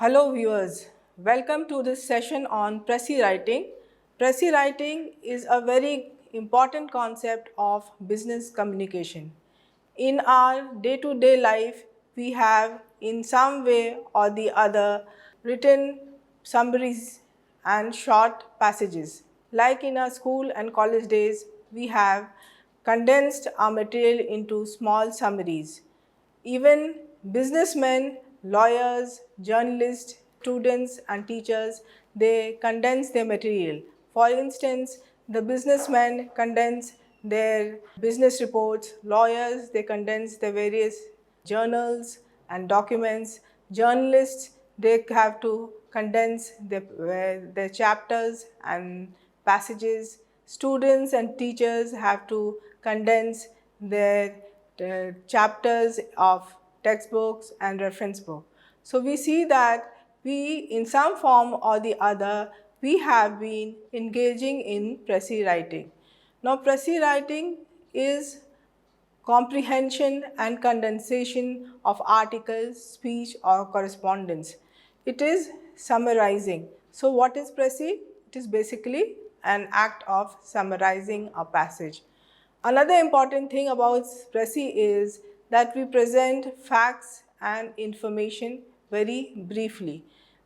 Hello viewers, welcome to this session on pressy writing. Pressy writing is a very important concept of business communication. In our day-to-day life, we have in some way or the other written summaries and short passages. Like in our school and college days, we have condensed our material into small summaries. Even businessmen, lawyers, journalists, students and teachers, they condense their material. For instance, the businessmen condense their business reports, lawyers, they condense their various journals and documents, journalists, they have to condense their chapters and passages, students and teachers have to condense their chapters of textbooks and reference book. So we see that we in some form or the other we have been engaging in pressy writing. Now pressy writing is comprehension and condensation of articles, speech or correspondence. It is summarizing. So what is pressy? It is basically an act of summarizing a passage. Another important thing about pressy is that we present facts and information very briefly.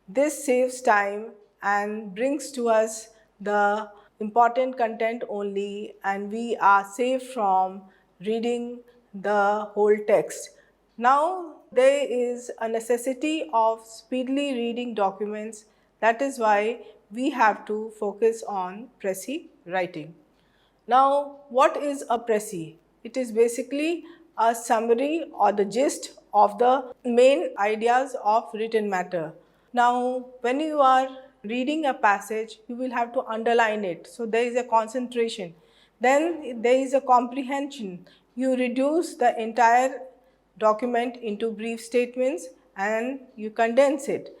This saves time and brings to us the important content only, and we are safe from reading the whole text. Now there is a necessity of speedily reading documents. That is why we have to focus on pressy writing. Now, what is a pressy? It is basically a summary or the gist of the main ideas of written matter. Now, when you are reading a passage, you will have to underline it. So, there is a concentration. Then there is a comprehension. You reduce the entire document into brief statements and you condense it.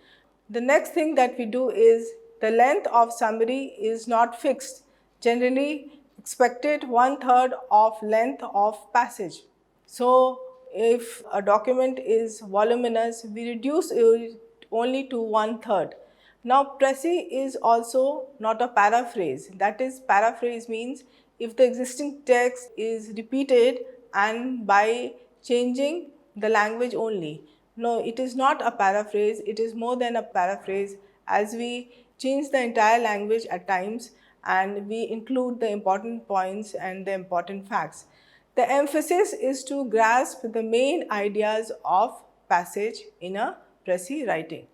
The next thing that we do is the length of summary is not fixed. Generally expected 1/3 of length of passage. So if a document is voluminous, we reduce it only to 1/3. Now pressy is also not a paraphrase. That is, paraphrase means if the existing text is repeated and by changing the language only. No, it is not a paraphrase, it is more than a paraphrase, as we change the entire language at times and we include the important points and the important facts. The emphasis is to grasp the main ideas of passage in a pressy writing.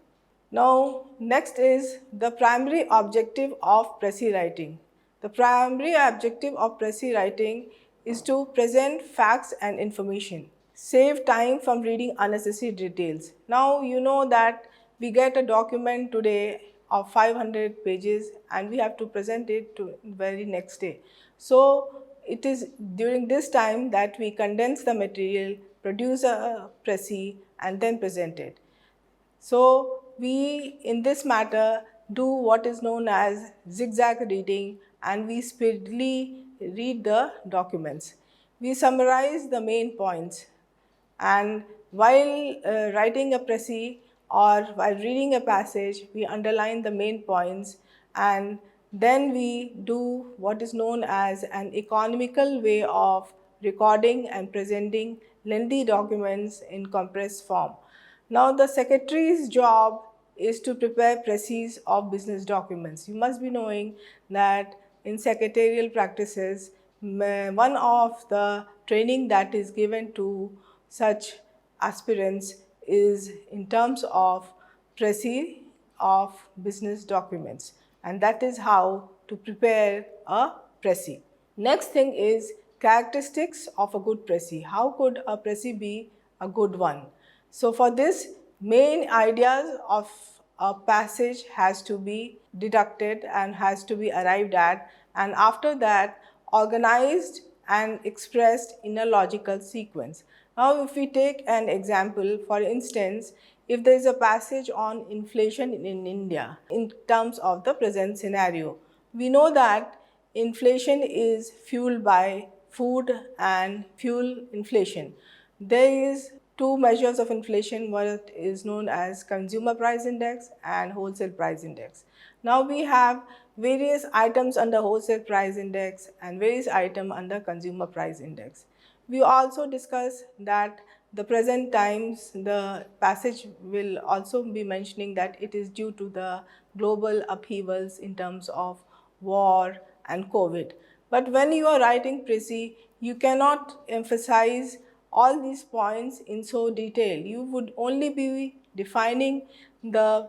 Now, next is the primary objective of pressy writing. The primary objective of pressy writing is to present facts and information, save time from reading unnecessary details. Now, you know that we get a document today of 500 pages and we have to present it to very next day. So, it is during this time that we condense the material, produce a pressy and then present it. So we in this matter do what is known as zigzag reading and we speedily read the documents. We summarize the main points, and while writing a pressy or while reading a passage, we underline the main points and then we do what is known as an economical way of recording and presenting lengthy documents in compressed form. Now, the secretary's job is to prepare presses of business documents. You must be knowing that in secretarial practices, one of the training that is given to such aspirants is in terms of pressy of business documents, and that is how to prepare a pressy. Next thing is characteristics of a good pressy. How could a pressy be a good one? So for this, main ideas of a passage has to be deducted and has to be arrived at, and after that organized and expressed in a logical sequence. Now if we take an example, for instance, if there is a passage on inflation in India in terms of the present scenario, we know that inflation is fueled by food and fuel inflation. There is two measures of inflation, what is known as consumer price index and wholesale price index. Now we have various items under wholesale price index and various items under consumer price index. We also discuss that the present times the passage will also be mentioning that it is due to the global upheavals in terms of war and COVID. But when you are writing Pressy, you cannot emphasize all these points in so detail. You would only be defining the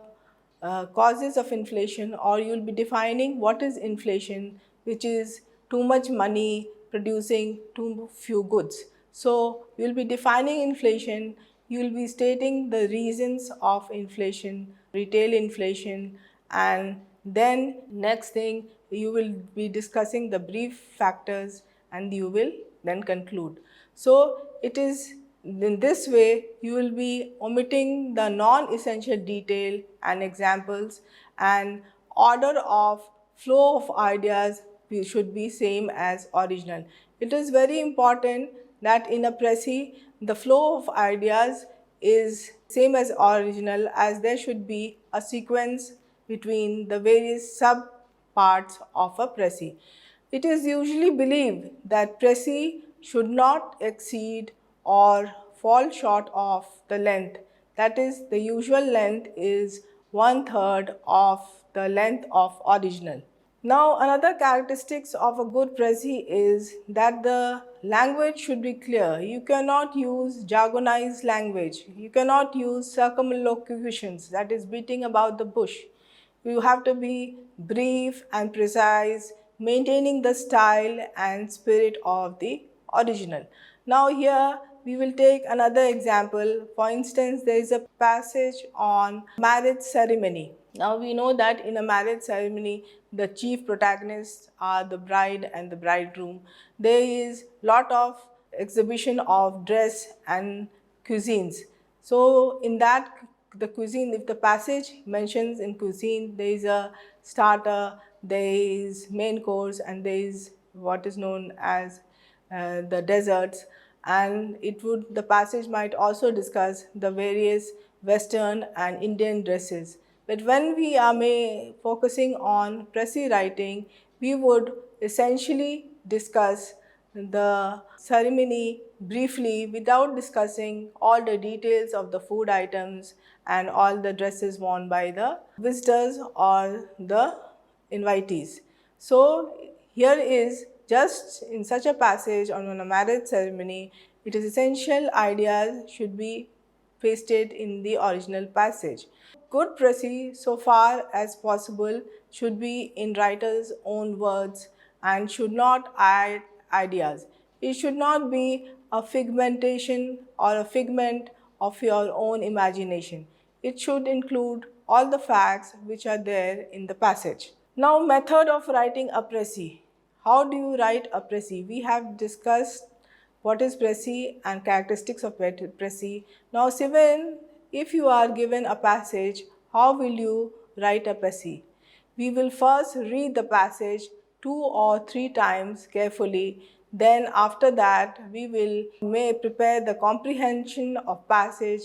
causes of inflation, or you'll be defining what is inflation, which is too much money producing too few goods. So you'll be defining inflation, you'll be stating the reasons of inflation, retail inflation, and then next thing you will be discussing the brief factors and you will then conclude. So it is in this way you will be omitting the non-essential detail and examples, and order of flow of ideas should be same as original. It is very important that in a Pressy the flow of ideas is same as original, as there should be a sequence between the various sub parts of a Pressy. It is usually believed that Pressy should not exceed or fall short of the length. That is, the usual length is 1/3 of the length of original. Now, another characteristics of a good Pressy is that the language should be clear. You cannot use jargonized language. You cannot use circumlocutions, that is beating about the bush. You have to be brief and precise, maintaining the style and spirit of the original. Now here we will take another example. For instance, there is a passage on marriage ceremony. Now we know that in a marriage ceremony, the chief protagonists are the bride and the bridegroom. There is lot of exhibition of dress and cuisines. So in that, the cuisine, if the passage mentions in cuisine, there is a starter, there is main course, and there is what is known as the desserts, and the passage might also discuss the various Western and Indian dresses. But when we are focusing on Pressy writing, we would essentially discuss the ceremony briefly without discussing all the details of the food items and all the dresses worn by the visitors or the invitees. So here is just in such a passage on a marriage ceremony, it is essential ideas should be pasted in the original passage. Good Pressy, so far as possible, should be in writer's own words and should not add ideas. It should not be a figmentation or a figment of your own imagination. It should include all the facts which are there in the passage. Now, method of writing a Pressy. How do you write a Pressy? We have discussed what is Pressy and characteristics of Pressy. Now, Sivan, if you are given a passage, how will you write a Pressy? We will first read the passage 2 or 3 times carefully. Then after that, we may prepare the comprehension of passage,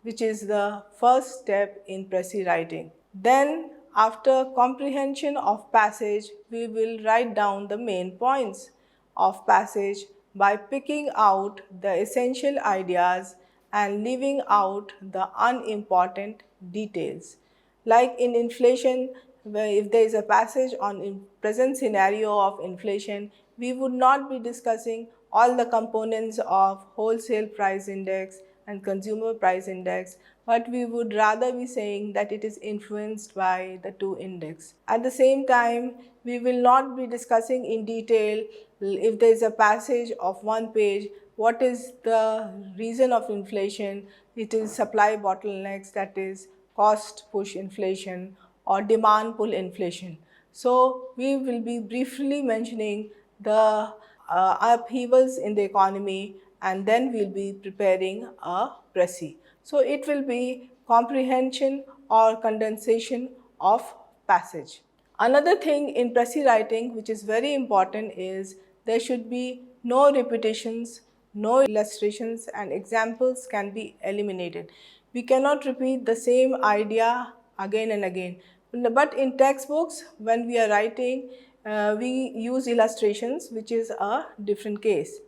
which is the first step in Pressy writing. Then after comprehension of passage, we will write down the main points of passage by picking out the essential ideas and leaving out the unimportant details. Like in inflation, if there is a passage on present scenario of inflation, we would not be discussing all the components of wholesale price index and consumer price index, but we would rather be saying that it is influenced by the two index. At the same time, we will not be discussing in detail if there is a passage of one page, what is the reason of inflation. It is supply bottlenecks, that is cost push inflation or demand pull inflation. So we will be briefly mentioning the upheavals in the economy, and then we'll be preparing a Pressy. So it will be comprehension or condensation of passage. Another thing in Pressy writing which is very important is there should be no repetitions, no illustrations and examples can be eliminated. We cannot repeat the same idea again and again. But in textbooks, when we are writing, we use illustrations, which is a different case.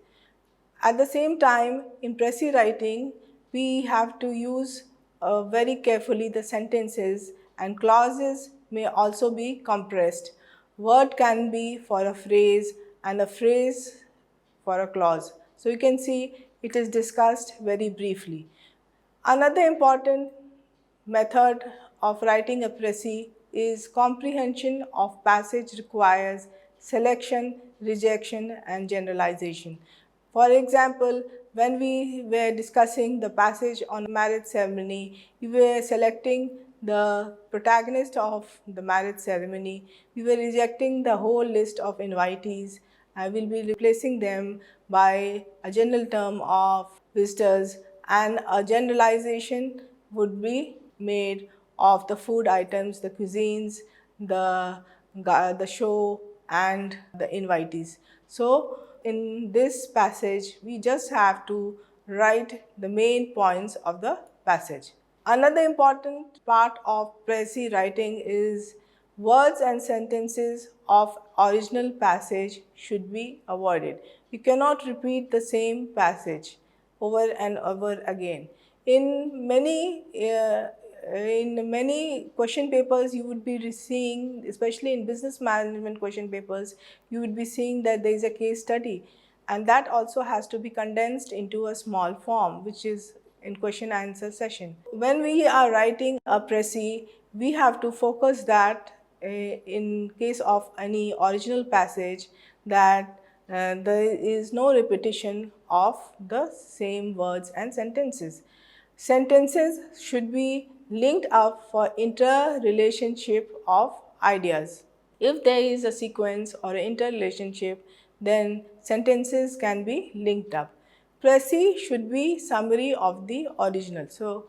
At the same time, in pressy writing, we have to use very carefully the sentences, and clauses may also be compressed. Word can be for a phrase and a phrase for a clause. So you can see it is discussed very briefly. Another important method of writing a pressy is comprehension of passage requires selection, rejection, and generalization. For example, when we were discussing the passage on marriage ceremony, we were selecting the protagonist of the marriage ceremony. We were rejecting the whole list of invitees. I will be replacing them by a general term of visitors, and a generalization would be made of the food items, the cuisines, the show, and the invitees. So in this passage, we just have to write the main points of the passage. Another important part of pressy writing is words and sentences of original passage should be avoided. You cannot repeat the same passage over and over again. In many question papers, you would be seeing, especially in business management question papers, you would be seeing that there is a case study, and that also has to be condensed into a small form, which is in question answer session. When we are writing a pressy, we have to focus that in case of any original passage, that there is no repetition of the same words and sentences. Sentences should be linked up for interrelationship of ideas. If there is a sequence or an interrelationship, then sentences can be linked up. Pressy should be summary of the original. So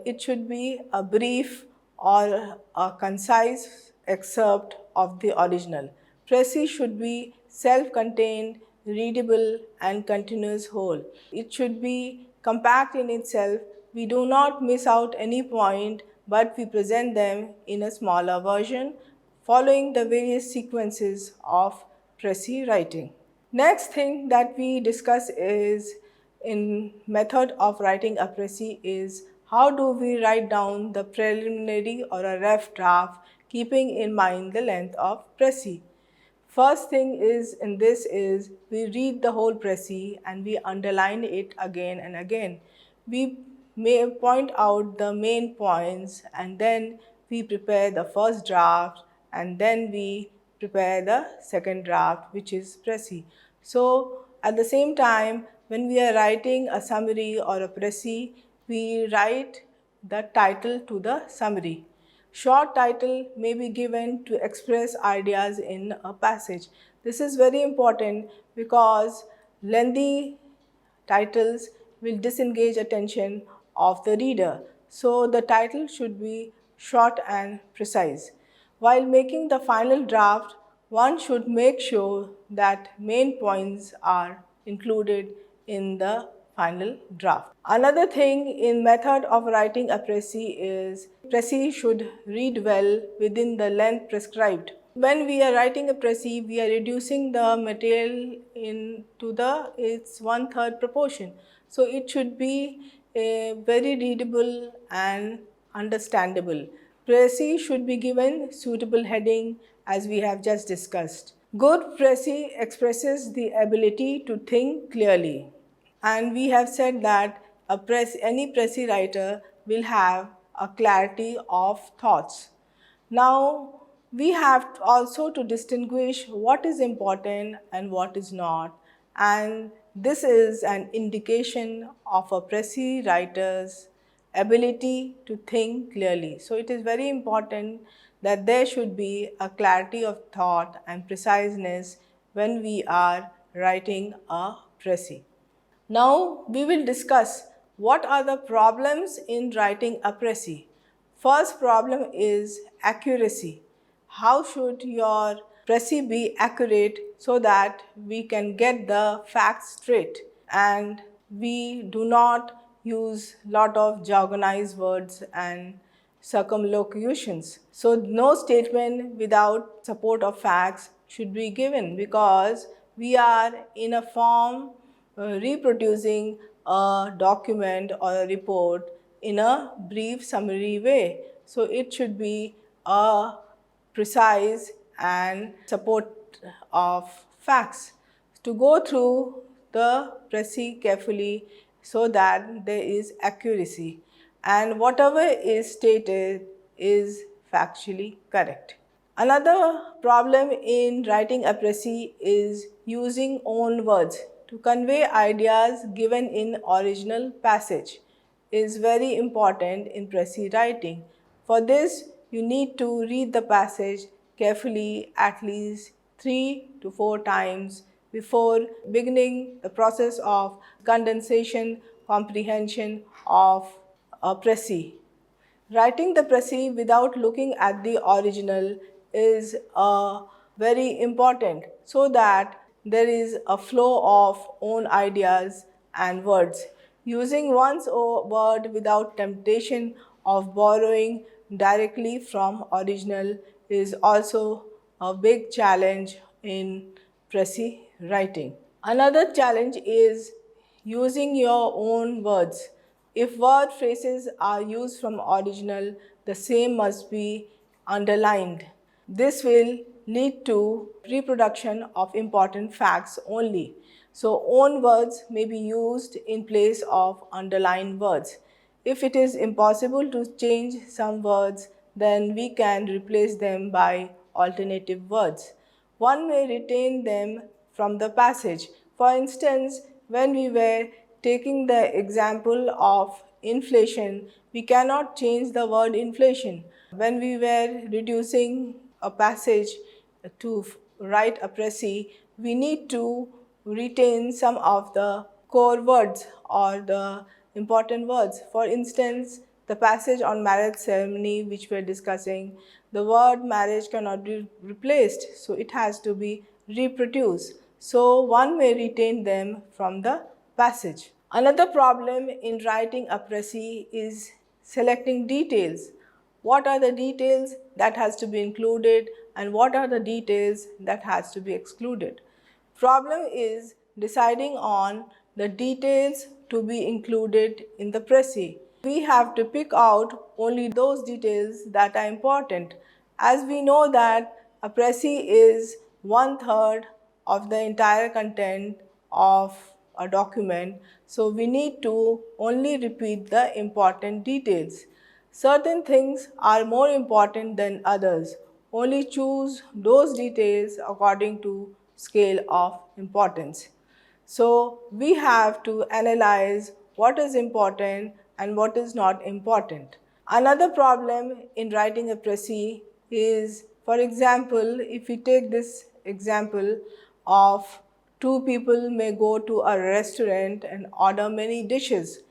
it should be a brief or a concise excerpt of the original. Pressy should be self-contained, readable, and continuous whole. It should be compact in itself. We do not miss out any point, but we present them in a smaller version following the various sequences of pressy writing. Next thing that we discuss is in method of writing a pressy is how do we write down the preliminary or a rough draft keeping in mind the length of pressy. First thing is in this is we read the whole pressy and we underline it again and again. We may point out the main points, and then we prepare the first draft, and then we prepare the second draft, which is pressy. So at the same time, when we are writing a summary or a pressy, we write the title to the summary. Short title may be given to express ideas in a passage. This is very important because lengthy titles will disengage attention of the reader. So the title should be short and precise. While making the final draft, one should make sure that main points are included in the final draft. Another thing in method of writing a pressy is pressy should read well within the length prescribed. When we are writing a pressy, we are reducing the material into its 1/3 proportion. So it should be very readable and understandable. Pressy should be given suitable heading, as we have just discussed. Good pressy expresses the ability to think clearly. And we have said that any pressy writer will have a clarity of thoughts. Now, we have also to distinguish what is important and what is not, and this is an indication of a pressy writer's ability to think clearly. So, it is very important that there should be a clarity of thought and preciseness when we are writing a pressy. Now we will discuss what are the problems in writing a pressy. First problem is accuracy. How should your pressy be accurate so that we can get the facts straight? and we do not use lot of jargonized words and circumlocutions. So no statement without support of facts should be given, because we are in a form reproducing a document or a report in a brief summary way. So it should be a precise and support of facts. To go through the pressy carefully so that there is accuracy and whatever is stated is factually correct. Another problem in writing a pressy is using own words to convey ideas given in original passage is very important in pressy writing. For this, you need to read the passage carefully at least 3 to 4 times before beginning the process of condensation comprehension of a pressy. Writing the pressy without looking at the original is very important, so that there is a flow of own ideas and words. Using one's own word without temptation of borrowing directly from original is also a big challenge in pressy writing. Another challenge is using your own words. If word phrases are used from original, the same must be underlined. This will lead to reproduction of important facts only. So own words may be used in place of underlined words. If it is impossible to change some words, then we can replace them by alternative words. One may retain them from the passage. For instance, when we were taking the example of inflation, we cannot change the word inflation. When we were reducing a passage to write a pressy, we need to retain some of the core words or the important words. For instance, the passage on marriage ceremony which we are discussing, the word marriage cannot be replaced, so it has to be reproduced. So one may retain them from the passage. Another problem in writing a pressy is selecting details. What are the details that has to be included and what are the details that has to be excluded? Problem is deciding on the details to be included in the pressy. We have to pick out only those details that are important, as we know that a pressy is 1/3 of the entire content of a document, so we need to only repeat the important details. Certain things are more important than others. Only choose those details according to scale of importance. So we have to analyze what is important and what is not important. Another problem in writing a pressy is, for example, if we take this example of two people may go to a restaurant and order many dishes.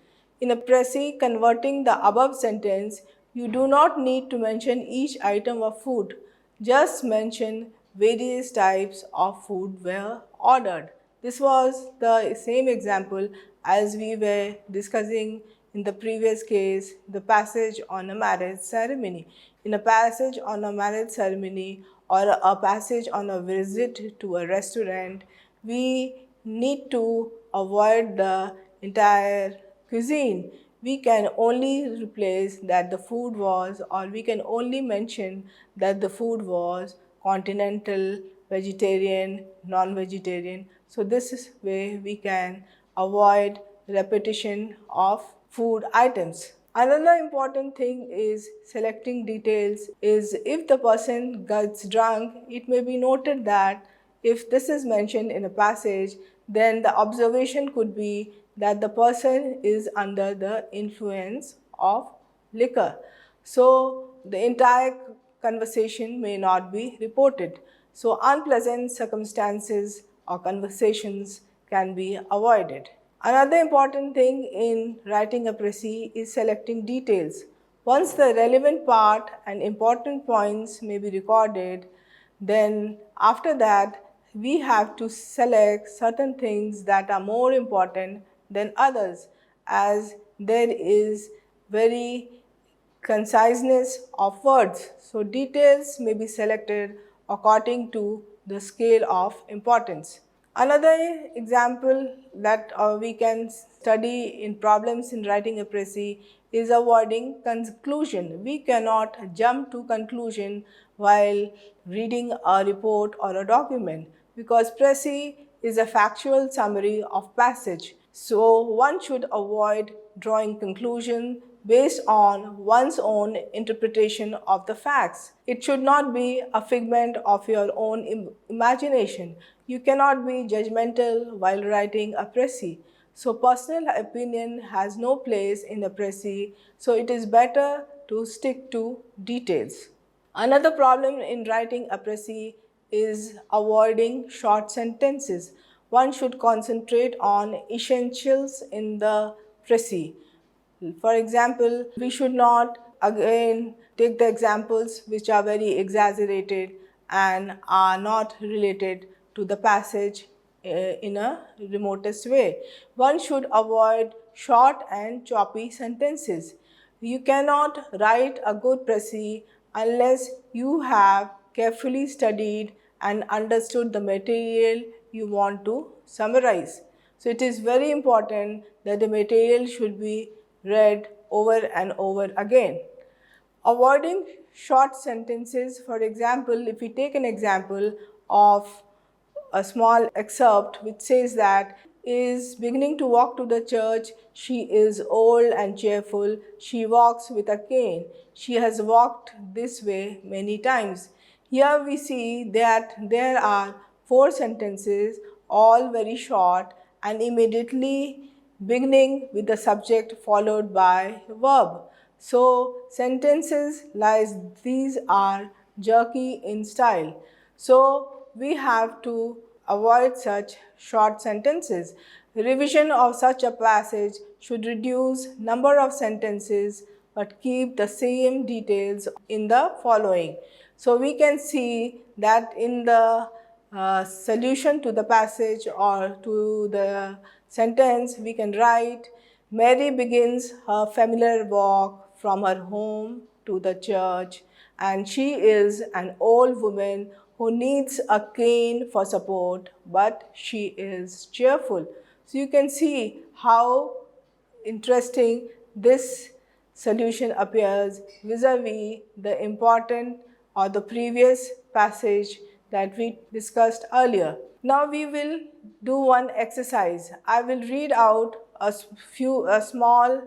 In a pressy converting the above sentence, you do not need to mention each item of food. Just mention various types of food were ordered. This was the same example as we were discussing in the previous case, the passage on a marriage ceremony. In a passage on a marriage ceremony or a passage on a visit to a restaurant, we need to avoid the entire cuisine. We can only replace that the food was, or we can only mention that the food was continental, vegetarian, non-vegetarian. So this is where we can avoid repetition of food items. Another important thing is selecting details is if the person gets drunk, it may be noted that if this is mentioned in a passage, then the observation could be that the person is under the influence of liquor. So the entire conversation may not be reported. So unpleasant circumstances or conversations can be avoided. Another important thing in writing a pressy is selecting details. Once the relevant part and important points may be recorded, then after that we have to select certain things that are more important than others, as there is very conciseness of words. So details may be selected according to the scale of importance. Another example that we can study in problems in writing a pressy is avoiding conclusion. We cannot jump to conclusion while reading a report or a document, because pressy is a factual summary of passage. So one should avoid drawing conclusion based on one's own interpretation of the facts. It should not be a figment of your own imagination. You cannot be judgmental while writing a pressy. So personal opinion has no place in a pressy, so it is better to stick to details. Another problem in writing a pressy is avoiding short sentences. One should concentrate on essentials in the pressy. For example, we should not again take the examples which are very exaggerated and are not related to the passage in a remotest way. One should avoid short and choppy sentences. You cannot write a good pressy unless you have carefully studied and understood the material you want to summarize. So it is very important that the material should be read over and over again. Avoiding short sentences, for example, if we take an example of a small excerpt which says that is beginning to walk to the church. She is old and cheerful. She walks with a cane. She has walked this way many times. Here we see that there are four sentences, all very short and immediately beginning with the subject followed by verb. So sentences like these are jerky in style. So we have to avoid such short sentences. Revision of such a passage should reduce number of sentences but keep the same details in the following. So we can see that in the solution to the passage or to the sentence, we can write, Mary begins her familiar walk from her home to the church, and she is an old woman who needs a cane for support, but she is cheerful. So you can see how interesting this solution appears vis-a-vis the important or the previous passage that we discussed earlier. Now we will do one exercise. I will read out a small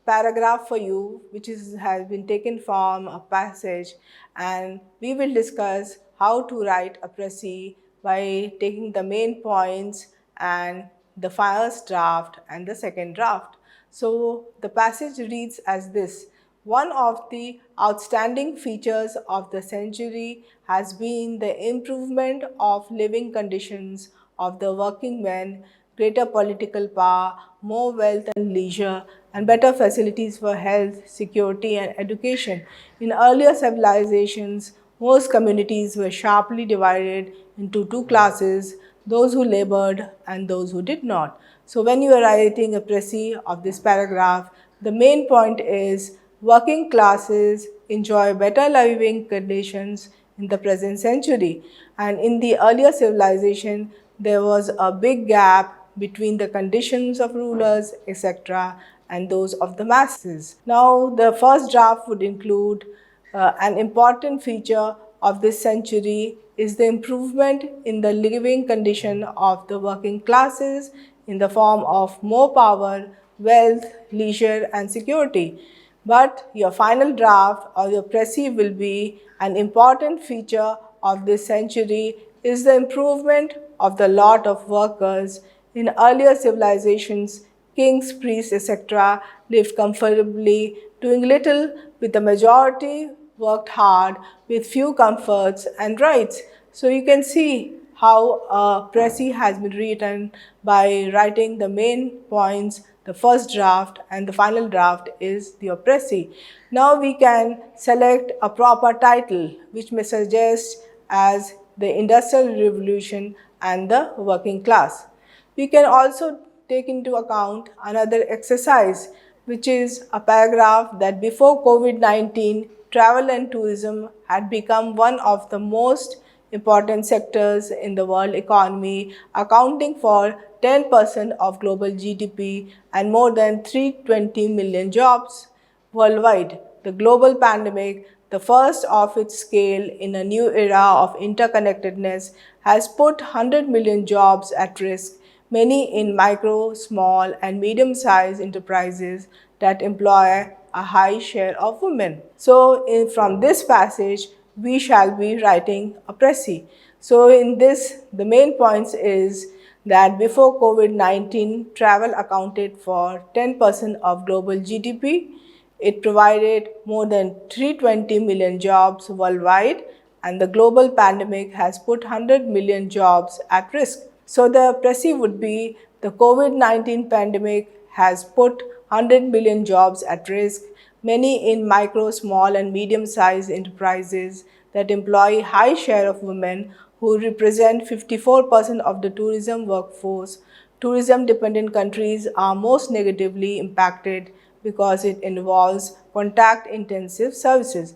paragraph for you which has been taken from a passage, and we will discuss how to write a pressy by taking the main points and the first draft and the second draft. So the passage reads as this: one of the outstanding features of the century has been the improvement of living conditions of the working men, greater political power, more wealth and leisure, and better facilities for health, security, and education. In earlier civilizations, most communities were sharply divided into two classes, those who labored and those who did not. So when you are writing a précis of this paragraph, the main point is working classes enjoy better living conditions in the present century, and in the earlier civilization there was a big gap between the conditions of rulers, etc., and those of the masses. Now the first draft would include an important feature of this century is the improvement in the living condition of the working classes in the form of more power, wealth, leisure, and security. But your final draft or your précis will be an important feature of this century is the improvement of the lot of workers. In earlier civilizations, kings, priests, etc. lived comfortably, doing little, with the majority worked hard with few comforts and rights. So you can see how a précis has been written by writing the main points, the first draft, and the final draft is the précis. Now we can select a proper title which may suggest as the Industrial Revolution, and the working class. We can also take into account another exercise, which is a paragraph that before COVID-19, travel and tourism had become one of the most important sectors in the world economy, accounting for 10% of global GDP and more than 320 million jobs worldwide. The global pandemic, the first of its scale in a new era of interconnectedness, has put 100 million jobs at risk, many in micro, small, and medium sized enterprises that employ a high share of women. So, from this passage, we shall be writing a pressy. So, in this, the main points is that before COVID-19, travel accounted for 10% of global GDP. It provided more than 320 million jobs worldwide, and the global pandemic has put 100 million jobs at risk. So the pressy would be the COVID-19 pandemic has put 100 million jobs at risk, many in micro, small and medium-sized enterprises that employ high share of women who represent 54% of the tourism workforce. Tourism-dependent countries are most negatively impacted because it involves contact-intensive services.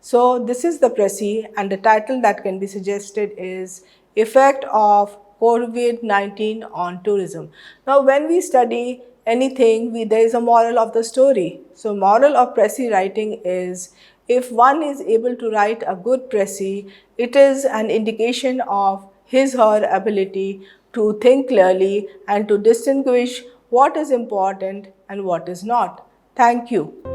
So this is the pressy, and the title that can be suggested is Effect of COVID-19 on Tourism. Now when we study anything, there is a moral of the story. So moral of pressy writing is, if one is able to write a good pressy, it is an indication of his or her ability to think clearly and to distinguish what is important and what is not. Thank you.